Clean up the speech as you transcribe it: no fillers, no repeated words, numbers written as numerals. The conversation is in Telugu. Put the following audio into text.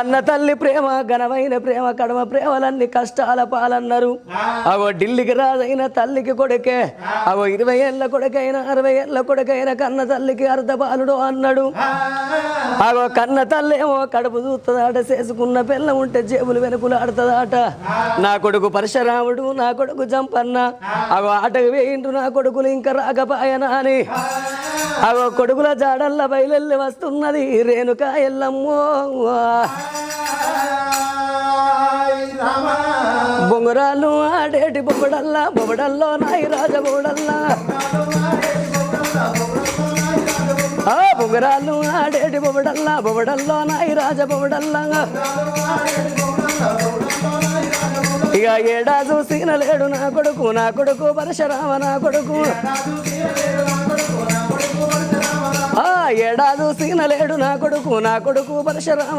కన్న తల్లి ప్రేమ ఘనమైన ప్రేమ కడమ ప్రేమలన్నీ కష్టాల పాలన్నారు అవో ఢిల్లీకి రాజైన తల్లికి కొడుకే అవో 20 ఏళ్ళ కొడుకైన 60 ఏళ్ళ కొడుకైన కన్న తల్లికి అర్ధ బాలుడు అన్నాడు అవో కన్న తల్లి ఏమో కడుపు చూస్తుందాట చేసుకున్న పిల్ల ఉంటే జేబులు వెనుకలు ఆడుతుందాట నా కొడుకు పరశురాముడు నా కొడుకు జంపన్న అవో ఆటకు వేయిండు నా కొడుకులు ఇంకా రాకపోయనా అని అవో కొడుకుల జాడల్ల బయలెల్లి వస్తున్నది రేణుకా ఎల్లమ్మో బొంగరాలు ఆడేటి బొబ్బడల్లా బొబ్బడల్లో నాయి రాజ బొబ్బడల్లా బొంగరాలు ఆడేటి బొబ్బడల్లా బొబ్బడల్లో నాయి రాజ బొబ్బడల్లా ఇక ఏడా చూసిన లేడు నా కొడుకు పరశురామ నా కొడుకు ఏడా చూసిన లేడు నా కొడుకు పరశురామ